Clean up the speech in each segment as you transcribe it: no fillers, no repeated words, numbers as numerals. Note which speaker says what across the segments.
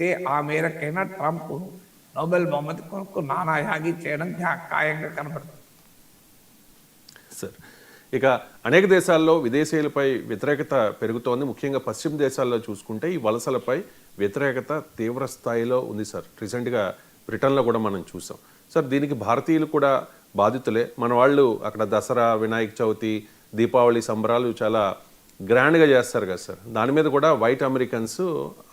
Speaker 1: అయితే ఆ మేరకైనా Trump Nobel బహుమతి కొరకు నానాయాగి చేయడం ఖాయంగా కనబడుతుంది.
Speaker 2: సార్, ఇక అనేక దేశాల్లో విదేశీయులపై వ్యతిరేకత పెరుగుతోంది. ముఖ్యంగా పశ్చిమ దేశాల్లో చూసుకుంటే ఈ వలసలపై వ్యతిరేకత తీవ్ర స్థాయిలో ఉంది సార్. రీసెంట్గా బ్రిటన్లో కూడా మనం చూసాం సార్. దీనికి భారతీయులు కూడా బాధితులే. మన వాళ్ళు అక్కడ దసరా, వినాయక చవితి, దీపావళి సంబరాలు చాలా గ్రాండ్గా చేస్తారు కదా సార్. దాని మీద కూడా వైట్ అమెరికన్స్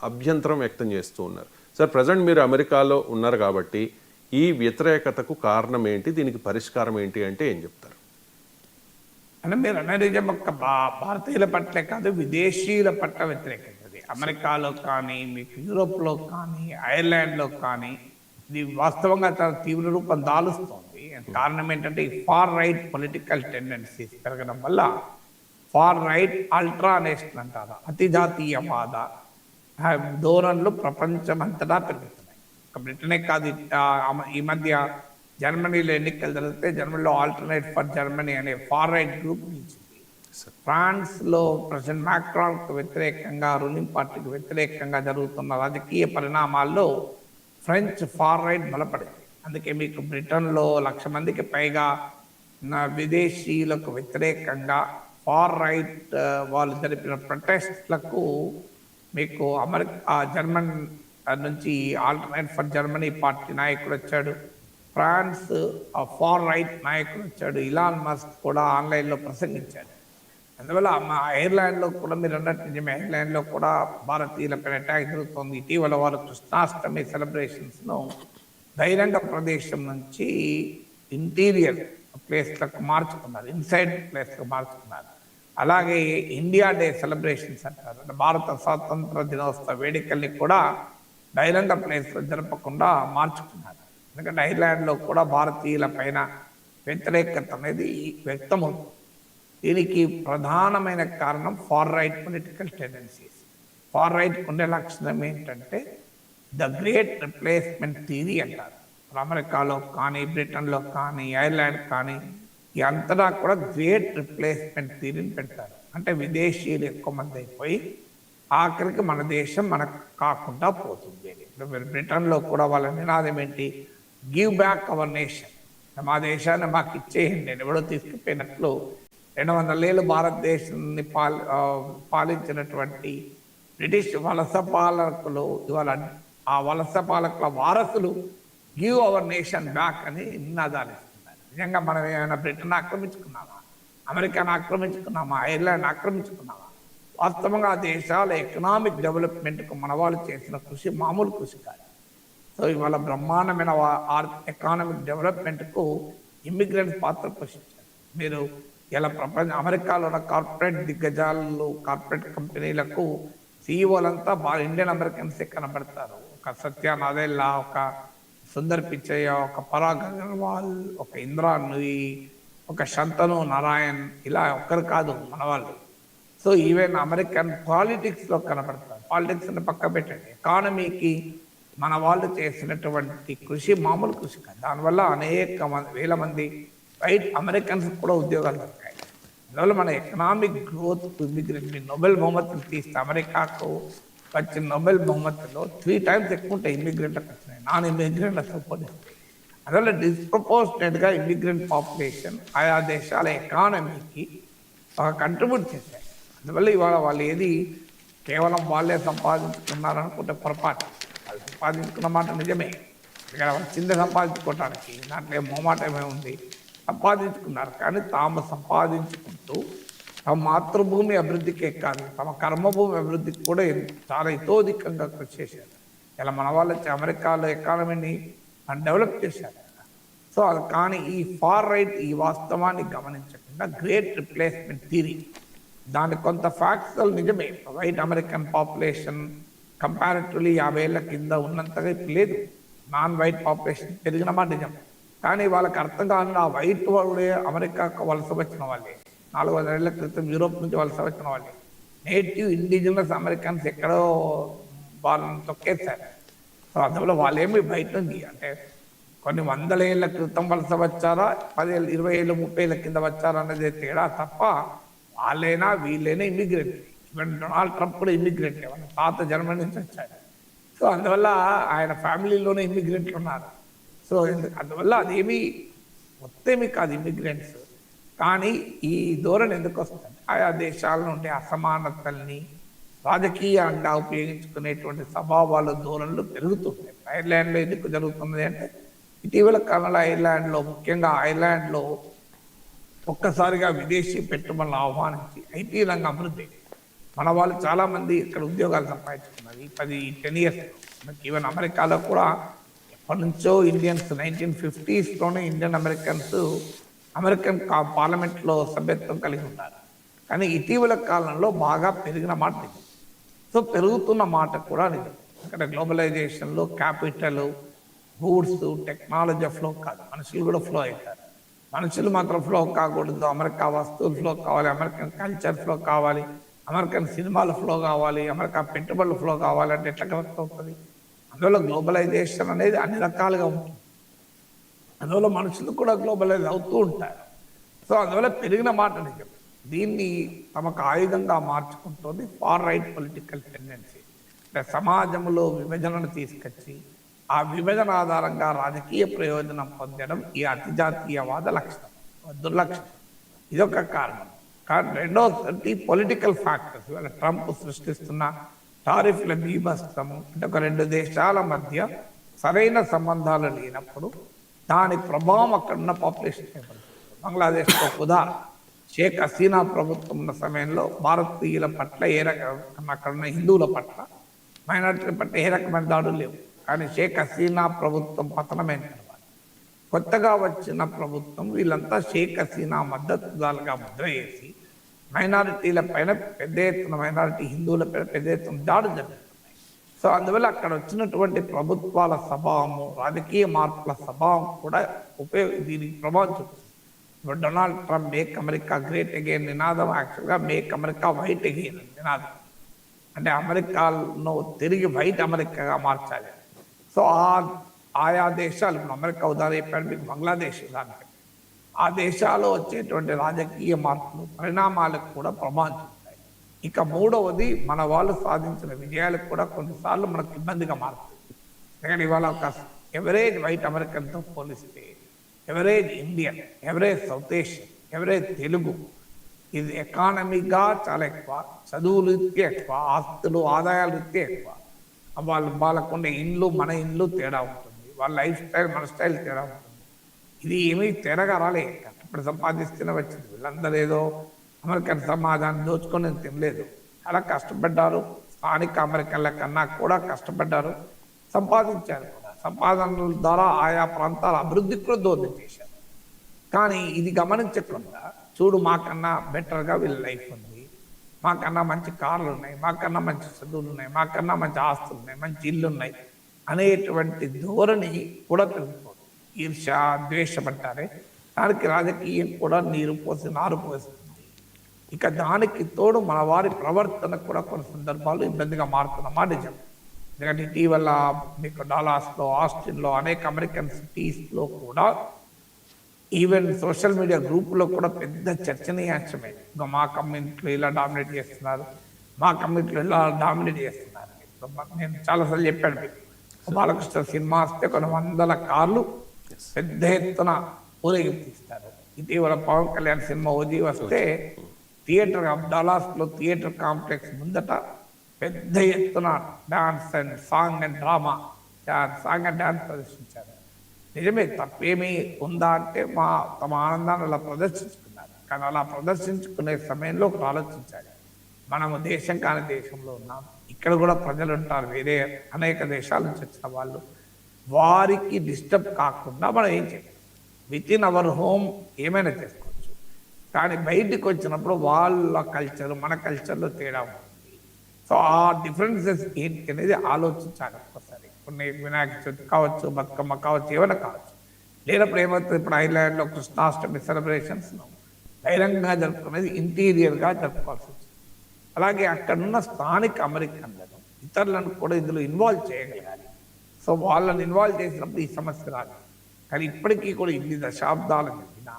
Speaker 2: అభ్యంతరం వ్యక్తం చేస్తూ ఉన్నారు సార్. ప్రజెంట్ మీరు అమెరికాలో ఉన్నారు కాబట్టి ఈ వ్యతిరేకతకు కారణం ఏంటి, దీనికి పరిష్కారం ఏంటి అంటే ఏం చెప్తారు?
Speaker 1: అంటే మీరు అన్న నిజం, ఒక్క భారతీయుల పట్లే కాదు, విదేశీయుల పట్ల వ్యతిరేకత. అమెరికాలో కానీ, మీకు యూరోప్లో కానీ, ఐర్లాండ్లో కానీ ఇది వాస్తవంగా చాలా తీవ్ర రూపం దాలుస్తోంది. కారణం ఏంటంటే ఈ ఫార్ రైట్ పొలిటికల్ టెండెన్సీస్ పెరగడం వల్ల ఫార్ రైట్ అల్ట్రా నేషనల్ అంటారు, అతి జాతీయవాద ధోరణులు ప్రపంచమంతటా పెరుగుతున్నాయి. బ్రిటనే కాదు, ఈ మధ్య జర్మనీలో ఎన్నికలు జరిగితే జర్మనీలో ఆల్టర్నేట్ ఫర్ జర్మనీ అనే ఫార్ రైట్ గ్రూప్ నిలిచింది. ఫ్రాన్స్లో ప్రెసిడెంట్ మ్యాక్రాన్కు వ్యతిరేకంగా, రూలింగ్ పార్టీకి వ్యతిరేకంగా జరుగుతున్న రాజకీయ పరిణామాల్లో ఫ్రెంచ్ ఫార్ రైట్ బలపడింది. అందుకే మీకు బ్రిటన్లో 1,00,000 మందికి పైగా విదేశీయులకు వ్యతిరేకంగా ఫార్ రైట్ వాళ్ళు జరిపిన ప్రొటెస్ట్లకు మీకు జర్మన్ నుంచి ఆల్టర్నేట్ ఫర్ జర్మనీ పార్టీ నాయకుడు వచ్చాడు, ఫ్రాన్స్ ఫార్ రైట్ నాయకుడు వచ్చాడు, ఇలాన్ మస్క్ కూడా ఆన్లైన్లో ప్రసంగించాడు. అందువల్ల ఐర్లాండ్లో కూడా మీరు అన్నట్టు నిజమే, ఐర్లాండ్లో కూడా భారతీయులపై అటాక్ జరుగుతుంది. ఇటీవల వారు కృష్ణాష్టమి సెలబ్రేషన్స్ను బహిరంగ ప్రదేశం నుంచి ఇంటీరియర్ ప్లేస్లకు మార్చుకున్నారు, ఇన్సైడ్ ప్లేస్లకు మార్చుకున్నారు. అలాగే ఇండియా డే సెలబ్రేషన్స్ అంటారు, అంటే భారత స్వాతంత్ర దినోత్సవ వేడుకల్ని కూడా బహిరంగ ప్లేస్లో జరపకుండా మార్చుకున్నారు. ఎందుకంటే ఐర్లాండ్లో కూడా భారతీయుల పైన వ్యతిరేకత అనేది వ్యక్తమవుతుంది. దీనికి ప్రధానమైన కారణం far right political tendencies. Far right ఉండే లక్షణం ఏంటంటే ద గ్రేట్ రిప్లేస్మెంట్ థియరీ అంటారు. అమెరికాలో కానీ, బ్రిటన్లో కానీ, ఐర్లాండ్ కానీ ఈ అంతటా కూడా గ్రేట్ రిప్లేస్మెంట్ థియరీని పెడతారు. అంటే విదేశీయులు ఎక్కువ మంది అయిపోయి ఆఖరికి మన దేశం మనకు కాకుండా పోతుంది. ఇప్పుడు బ్రిటన్లో కూడా వాళ్ళ నినాదం ఏంటి, గివ్ బ్యాక్ అవర్ నేషన్, మా దేశాన్ని మాకు ఇచ్చేయండి. నేను ఎవడో తీసుకుపోయినట్లు 200 ఏళ్ళు భారతదేశాన్ని పాలించినటువంటి బ్రిటిష్ వలస పాలకులు ఇవాళ ఆ వలస పాలకుల వారసులు గివ్ అవర్ నేషన్ బ్యాక్ అని నినాదాలు ఇస్తున్నారు. నిజంగా మనం ఏమైనా బ్రిటన్ ఆక్రమించుకున్నామా, అమెరికాను ఆక్రమించుకున్నామా, ఐర్లాండ్ ఆక్రమించుకున్నామా? వాస్తవంగా ఆ దేశాల ఎకనామిక్ డెవలప్మెంట్కు మన వాళ్ళు చేసిన కృషి మామూలు కృషి కాదు. సో ఇవాళ బ్రహ్మాండమైన ఎకనామిక్ డెవలప్మెంట్కు ఇమ్మిగ్రెంట్స్ పాత్ర పోషించారు. మీరు ఇలా అమెరికాలో ఉన్న కార్పొరేట్ దిగ్గజాలు, కార్పొరేట్ కంపెనీలకు సీఈఓలంతా ఇండియన్ అమెరికన్సే కనబడతారు. ఒక సత్య నాదెల్లా, ఒక సుందర్ పిచ్చయ్య, ఒక పరాగ్ అగర్వాల్, ఒక ఇంద్రా నుయి, ఒక శంతను నారాయణ్, ఇలా ఒక్కరు కాదు మన వాళ్ళు. సో ఈవెన్ అమెరికన్ పాలిటిక్స్లో కనబడతారు. పాలిటిక్స్ని పక్క పెట్టండి, ఎకానమీకి మన వాళ్ళు చేసినటువంటి కృషి మామూలు కృషి కాదు. దానివల్ల అనేక వేల మంది వైట్ అమెరికన్స్ కూడా ఉద్యోగాలు దొరికాయి. అందువల్ల మన ఎకనామిక్ గ్రోత్ ఇమిగ్రెంట్ నోబెల్ బహుమతులు తీస్తే అమెరికాకు వచ్చిన నోబెల్ బహుమతుల్లో 3 times ఎక్కువ ఉంటాయి ఇమిగ్రెంట్లకు వచ్చినాయి, నాన్ ఇమిగ్రెంట్ అసలు పోలిస్తే. అందువల్ల డిస్ప్రపోర్షనేట్గా ఇమిగ్రెంట్ పాపులేషన్ ఆయా దేశాల ఎకానమీకి కంట్రిబ్యూట్ చేశాయి. అందువల్ల ఇవాళ వాళ్ళు ఏది కేవలం వాళ్ళే సంపాదించుకున్నారనుకుంటే పొరపాటు. వాళ్ళు సంపాదించుకున్న మాట నిజమే, ఇక్కడ చింద సంపాదించుకోవటానికి దాంట్లో మొహమాటమే ఉంది, సంపాదించుకున్నారు. కానీ తాము సంపాదించుకుంటూ తమ మాతృభూమి అభివృద్ధికే కాదు, తమ కర్మభూమి అభివృద్ధికి కూడా చాలా ఇతోధికంగా కృషి చేశారు. ఇలా మన వాళ్ళు అమెరికాలో ఎకానమీని డెవలప్ చేశారు. సో అది కానీ ఈ ఫార్ రైట్ ఈ వాస్తవాన్ని గమనించకుండా గ్రేట్ రిప్లేస్మెంట్ థియరీ, దాని కొంత ఫ్యాక్ట్స్ నిజమే. వైట్ అమెరికన్ పాపులేషన్ కంపారిటివ్లీ 50 ఏళ్ల కింద ఉన్నంతగా ఇప్పుడు లేదు. నాన్ వైట్ పాపులేషన్ పెరిగిన మాట నిజం. కానీ వాళ్ళకి అర్థం కాని ఆ వైట్ వాళ్ళే అమెరికాకు వలస వచ్చిన వాళ్ళే, 400 ఏళ్ల క్రితం యూరోప్ నుంచి వలస వచ్చిన వాళ్ళే. నేటివ్ ఇండిజినస్ అమెరికన్స్ ఎక్కడో వాళ్ళని తొక్కేశారు. సో అందువల్ల వాళ్ళేమి బయట ఉంది అంటే కొన్ని 100 ఏళ్ల క్రితం వలస వచ్చారా, 10 ఏళ్ళు, 20 ఏళ్ళు, 30 ఏళ్ళ కింద వచ్చారా అనేది తేడా తప్ప వాళ్ళైనా వీళ్ళైనా ఇమిగ్రెంట్. ఈవెన్ డొనాల్డ్ ట్రంప్ కూడా ఇమిగ్రెంట్, వాళ్ళ తాత జర్మనీ నుంచి వచ్చాడు. సో అందువల్ల ఆయన ఫ్యామిలీలోనే ఇమ్మిగ్రెంట్లు ఉన్నారు. సో అందువల్ల అదేమి మొత్తేమి కాదు ఇమ్మిగ్రెంట్స్. కానీ ఈ ధోరణి ఎందుకు వస్తుంది? ఆయా దేశాల నుండి అసమానతల్ని రాజకీయంగా ఉపయోగించుకునేటువంటి స్వభావాలు ధోరణులు పెరుగుతుంటాయి. ఐర్లాండ్లో ఎందుకు జరుగుతుంది అంటే ఇటీవల కాలంలో ఐర్లాండ్లో, ముఖ్యంగా ఐర్లాండ్లో ఒక్కసారిగా విదేశీ పెట్టుబడులను ఆహ్వానించి ఐటీ రంగం అభివృద్ధి. మన వాళ్ళు చాలామంది ఇక్కడ ఉద్యోగాలు సంపాదించుకున్నారు ఈ 10 years. ఈవెన్ అమెరికాలో కూడా ఎప్పటి నుంచో ఇండియన్స్ 1950sలోనే ఇండియన్ అమెరికన్ పార్లమెంట్లో సభ్యత్వం కలిగి ఉన్నారు. కానీ ఇటీవల కాలంలో బాగా పెరిగిన మాట నిజం. సో పెరుగుతున్న మాట కూడా నిజం. ఇక్కడ గ్లోబలైజేషన్లో క్యాపిటల్, గూడ్స్, టెక్నాలజీ ఫ్లో కాదు, మనుషులు కూడా ఫ్లో అవుతారు. మనుషులు మాత్రం ఫ్లో కాకూడదు. అమెరికా వస్తువులు ఫ్లో కావాలి, అమెరికన్ కల్చర్ ఫ్లో కావాలి, అమెరికన్ సినిమాలు ఫ్లో కావాలి, అమెరికా పెట్టుబడులు ఫ్లో కావాలంటే ఎట్లా కరెక్ట్ అవుతుంది? అందువల్ల గ్లోబలైజేషన్ అనేది అన్ని రకాలుగా ఉంటుంది. అందువల్ల మనుషులు కూడా గ్లోబలైజ్ అవుతూ ఉంటారు. సో అందువల్ల పెరిగిన మాట నిజం. దీన్ని తమకు ఆయుధంగా మార్చుకుంటుంది ఫార్ రైట్ పొలిటికల్ టెండెన్సీ. అంటే సమాజంలో విభజనను తీసుకొచ్చి ఆ విభజన ఆధారంగా రాజకీయ ప్రయోజనం పొందడం ఈ అతిజాతీయవాద లక్షణం, దుర్లక్షణం. ఇదొక కారణం. కానీ రెండవది పొలిటికల్ ఫ్యాక్టర్స్. ఇవాళ ట్రంప్ సృష్టిస్తున్న టారిఫ్ల బీభత్సము, అంటే ఒక 2 దేశాల మధ్య సరైన సంబంధాలు లేనప్పుడు దాని ప్రభావం అక్కడున్న పాపులేషన్ ఏర్పడుతుంది. బంగ్లాదేశ్లో ఉదాహరణ, షేక్ హసీనా ప్రభుత్వం ఉన్న సమయంలో భారతీయుల పట్ల ఏ రకమైన, అక్కడున్న హిందువుల పట్ల, మైనారిటీల పట్ల ఏ రకమైన దాడులు లేవు. కానీ షేక్ హసీనా ప్రభుత్వం పతనమైన తర్వాత కొత్తగా వచ్చిన ప్రభుత్వం వీళ్ళంతా షేక్ హసీనా మద్దతుదారులుగా ముద్ర వేసి మైనారిటీల పైన పెద్ద ఎత్తున, మైనారిటీ హిందువుల పైన పెద్ద ఎత్తున దాడులు జరుగుతున్నాయి. సో అందువల్ల అక్కడ వచ్చినటువంటి ప్రభుత్వాల స్వభావము, రాజకీయ మార్పుల స్వభావం కూడా దీనికి ప్రభావం చూపుతుంది. ఇప్పుడు Donald Trump make America great again నినాదం యాక్చువల్గా మేక్ అమెరికా వైట్ అగైన్ నినాదం. అంటే అమెరికాను తిరిగి వైట్ అమెరికాగా మార్చాలి. సో ఆయా దేశాలు, ఇప్పుడు అమెరికా ఉదాహరణ చెప్పాడు మీకు, బంగ్లాదేశ్ ఉదాహరణ, ఆ దేశాల్లో వచ్చేటువంటి రాజకీయ మార్పులు, పరిణామాలకు కూడా ప్రభావం చూపుతాయి. ఇక మూడవది, మన వాళ్ళు సాధించిన విజయాలకు కూడా కొన్నిసార్లు మనకు ఇబ్బందిగా మారుతుంది. ఎందుకంటే ఇవాళ ఒక ఎవరేజ్ వైట్ అమెరికన్తో పోలిస్తే average Indian, average south Asian, average Telugu, ఇది ఎకానమీగా చాలా ఎక్కువ, చదువులు రీత్యా ఎక్కువ, ఆస్తులు ఆదాయాల రీత్యా ఎక్కువ. వాళ్ళకుండే ఇండ్లు మన ఇండ్లు తేడా ఉంటుంది, వాళ్ళ లైఫ్ స్టైల్ మన స్టైల్ తేడా ఉంటుంది. ఇది ఏమీ తేడాగా రాలే, ఇప్పుడు సంపాదిస్తూనే వచ్చింది. వీళ్ళందరూ ఏదో అమెరికన్ సమాజాన్ని దోచుకొని తినలేదు, అలా కష్టపడ్డారు. స్థానిక అమెరికన్ల కన్నా కూడా కష్టపడ్డారు, సంపాదించారు కూడా. సంపాదనల ద్వారా ఆయా ప్రాంతాల అభివృద్ధికి కూడా దోహదం చేశారు. కానీ ఇది గమనించకుండా చూడు మాకన్నా బెటర్గా వీళ్ళ లైఫ్ ఉంది, మాకన్నా మంచి కార్లు ఉన్నాయి, మాకన్నా మంచి చదువులు ఉన్నాయి, మాకన్నా మంచి ఆస్తులు ఉన్నాయి, మంచి ఇల్లు ఉన్నాయి అనేటువంటి ధోరణి కూడా పెరుగుతుంది. ఈర్ష, ద్వేషం అంటారే, దానికి రాజకీయం కూడా నారు పోస్తుంది. ఇక దానికి తోడు మన వారి ప్రవర్తన కూడా కొన్ని సందర్భాలు ఇబ్బందిగా మారుతున్నమా నిజం. ఎందుకంటే ఇటీవల మీకు డాలాస్లో, ఆస్టిన్లో, అనేక అమెరికన్ సిటీస్లో కూడా ఈవెన్ సోషల్ మీడియా గ్రూపులో కూడా పెద్ద చర్చనీయాంశమే. ఇంకా మా కమ్యూనిటీలో ఇలా డామినేట్ చేస్తున్నారు, మా కమ్యూనిటీలో ఇలా డామినేట్ చేస్తున్నారు. నేను చాలాసార్లు చెప్పాను మీకు, బాలకృష్ణ సినిమా వస్తే కొన్ని 100 కార్లు పెద్ద ఎత్తున ఊరేగింపు తీస్తారు. ఇటీవల పవన్ కళ్యాణ్ సినిమా ఓజీ వస్తే థియేటర్, డాలాస్లో థియేటర్ కాంప్లెక్స్ ముందట పెద్ద ఎత్తున dance and song and drama, song and dance ప్రదర్శించారు. నిజమే, తప్పేమీ ఉందా అంటే తమ ఆనందాన్ని అలా ప్రదర్శించుకున్నారు. కానీ అలా ప్రదర్శించుకునే సమయంలో ఒకటి ఆలోచించాలి, మనము దేశం కాని దేశంలో ఉన్నాం, ఇక్కడ కూడా ప్రజలు ఉంటారు, వేరే అనేక దేశాల నుంచి వచ్చిన వాళ్ళు, వారికి డిస్టర్బ్ కాకుండా మనం ఏం చేయాలి? విత్ ఇన్ అవర్ హోమ్ ఏమైనా చేసుకోవచ్చు. కానీ బయటికి వచ్చినప్పుడు వాళ్ళ కల్చర్ మన కల్చర్లో తేడా ఉంటుంది. సో ఆ డిఫరెన్సెస్ ఏంటి అనేది ఆలోచించాలి ఒక్కసారి. కొన్ని వినాయక చవితి కావచ్చు, బతుకమ్మ కావచ్చు, ఏమైనా కావచ్చు. లేనప్పుడు ఏమవుతుంది, ఇప్పుడు ఐర్లాండ్లో కృష్ణాష్టమి సెలబ్రేషన్స్ బహిరంగంగా జరుపుకునేది ఇంటీరియర్గా జరుపుకోవాల్సి వచ్చింది. అలాగే అక్కడున్న స్థానిక అమెరికన్లను, ఇతరులను కూడా ఇందులో ఇన్వాల్వ్ చేయగలగాలి. సో వాళ్ళని ఇన్వాల్వ్ చేసినప్పుడు ఈ సమస్య రాదు. కానీ ఇప్పటికీ కూడా ఇన్ని దశాబ్దాలు జరిగినా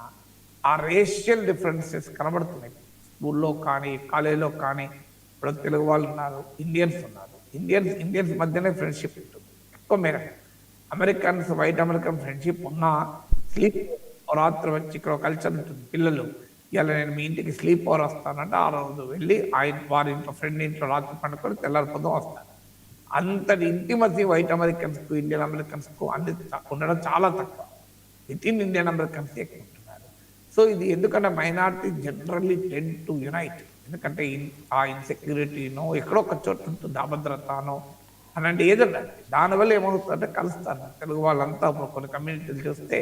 Speaker 1: ఆ రేషియల్ డిఫరెన్సెస్ కనబడుతున్నాయి. స్కూల్లో కానీ, కాలేజీలో కానీ. ఇప్పుడు తెలుగు వాళ్ళు ఉన్నారు, ఇండియన్స్ ఉన్నారు, ఇండియన్స్ మధ్యనే ఫ్రెండ్షిప్ ఉంటుంది ఎక్కువ మేరకు. అమెరికన్స్, వైట్ అమెరికన్ ఫ్రెండ్షిప్ ఉన్న స్లీప్ రాత్రి వచ్చి ఇక్కడ కల్చర్ ఉంటుంది. పిల్లలు ఇలా నేను మీ ఇంటికి స్లీప్ ఓవర్ వస్తానంటే ఆ రోజు వెళ్ళి వారి ఇంట్లో ఫ్రెండ్ ఇంట్లో రాత్రి పండుకొని తెల్లారిపోదాం వస్తాను. అంతటి ఇంటిమసీ వైట్ అమెరికన్స్కు ఇండియన్ అమెరికన్స్కు అన్ని ఉండడం చాలా తక్కువ. విత్ ఇన్ ఇండియన్ అమెరికన్స్ ఎక్కువ ఉంటున్నారు. సో ఇది ఎందుకంటే minority generally tend to unite. ఎందుకంటే ఆ ఇన్సెక్యూరిటీనో ఎక్కడో ఒక చోట ఉంటుంది, అభద్రతనో అలాంటి ఏదన్నా దానివల్ల ఏమవుతుందంటే కలుస్తారు తెలుగు వాళ్ళంతా. కొన్ని కమ్యూనిటీలు చూస్తే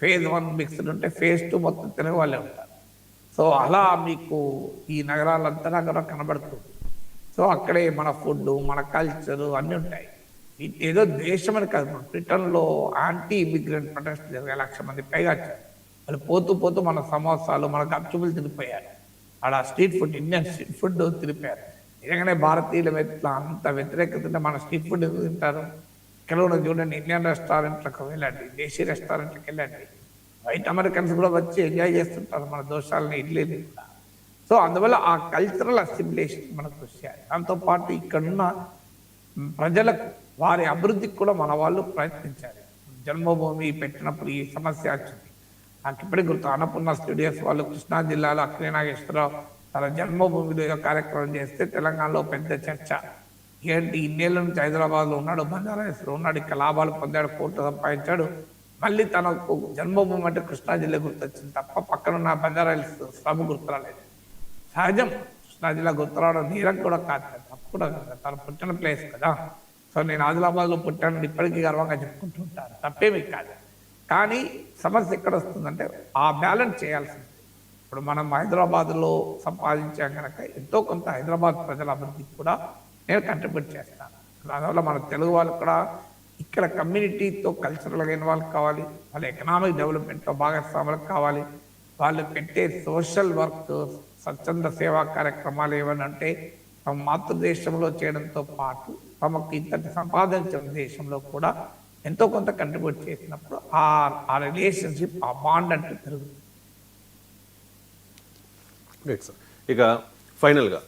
Speaker 1: ఫేజ్ 1 మిక్స్డ్ ఉంటే ఫేజ్ 2 మొత్తం తెలుగు వాళ్ళే ఉంటారు. సో అలా మీకు ఈ నగరాలంతా నగరం కనబడుతుంది. సో అక్కడే మన ఫుడ్, మన కల్చరు అన్నీ ఉంటాయి. ఏదో దేశం అని కాదు. బ్రిటన్లో యాంటీ ఇమిగ్రెంట్ ప్రొటెస్ట్ జరిగే 1,00,000 మంది పైగా వచ్చారు. వాళ్ళు పోతూ పోతూ మన సమోసాలు, మన గప్చుపులు తిరిగిపోయారు. ఆడ street food, Indian street food తిరిగిపోయారు. నిజంగానే భారతీయుల మీద అంత వ్యతిరేకత ఉంటే మన స్ట్రీట్ ఫుడ్ ఎందుకు తింటారు? ఇక్కడ కూడా చూడండి, ఇండియన్ రెస్టారెంట్లకు వెళ్ళండి, దేశీ రెస్టారెంట్లకు వెళ్ళండి, వైట్ అమెరికన్స్ కూడా వచ్చి ఎంజాయ్ చేస్తుంటారు మన దోషాలని, ఇడ్లీని కూడా. సో అందువల్ల ఆ కల్చరల్ అసిమిలేషన్ మనకు వచ్చాయి. దాంతోపాటు ఇక్కడున్న ప్రజలకు వారి అభివృద్ధికి కూడా మన వాళ్ళు ప్రయత్నించారు. జన్మభూమి పెట్టినప్పుడు ఈ సమస్య వచ్చింది. నాకు ఇప్పటికి గుర్తు, అన్నపూర్ణ స్టూడియోస్ వాళ్ళు కృష్ణా జిల్లాలో అక్కినే నాగేశ్వరరావు తన జన్మభూమిలో ఏదో కార్యక్రమం చేస్తే తెలంగాణలో పెద్ద చర్చ. ఏంటి ఇన్నేళ్ళ నుంచి హైదరాబాద్లో ఉన్నాడు, బంజారాహిల్స్లో ఉన్నాడు, ఇక్కడ లాభాలు పొందాడు, కోట్లు సంపాదించాడు, మళ్ళీ తనకు జన్మభూమి అంటే కృష్ణా జిల్లా గుర్తొచ్చింది తప్ప పక్కనున్న బంజారాహిల్స్ స్లమ్ గుర్తురాలేదు. సహజం, కృష్ణా జిల్లా గుర్తురావడం నీరం కూడా కాదు కదా, తప్పు కూడా కదా, తను పుట్టిన ప్లేస్ కదా. సో నేను ఆదిలాబాద్లో పుట్టాను ఇప్పటికీ గర్వంగా చెప్పుకుంటూ ఉంటాను, తప్పేమీ కాదు. కానీ సమస్య ఎక్కడ వస్తుందంటే ఆ బ్యాలెన్స్ చేయాల్సింది. ఇప్పుడు మనం హైదరాబాద్లో సంపాదించాం కనుక ఎంతో కొంత హైదరాబాద్ ప్రజల అభివృద్ధికి కూడా నేను కంట్రిబ్యూట్ చేస్తాను. దానివల్ల మన తెలుగు వాళ్ళు కూడా ఇక్కడ కమ్యూనిటీతో కల్చరల్గా ఇన్వాల్వ్ కావాలి, వాళ్ళ ఎకనామిక్ డెవలప్మెంట్లో భాగస్వాములు కావాలి. వాళ్ళు పెట్టే సోషల్ వర్క్, స్వచ్ఛంద సేవా కార్యక్రమాలు ఏమనంటే తమ మాతృదేశంలో చేయడంతో పాటు తమకు ఇంతటి సంపాదించిన దేశంలో కూడా ఎంతో కొంత కంట్రిబ్యూట్ చేసినప్పుడు ఆ రిలేషన్షిప్, ఆ బాండ్ అంటే పెరుగుతుంది.
Speaker 2: ఇక ఫైనల్గా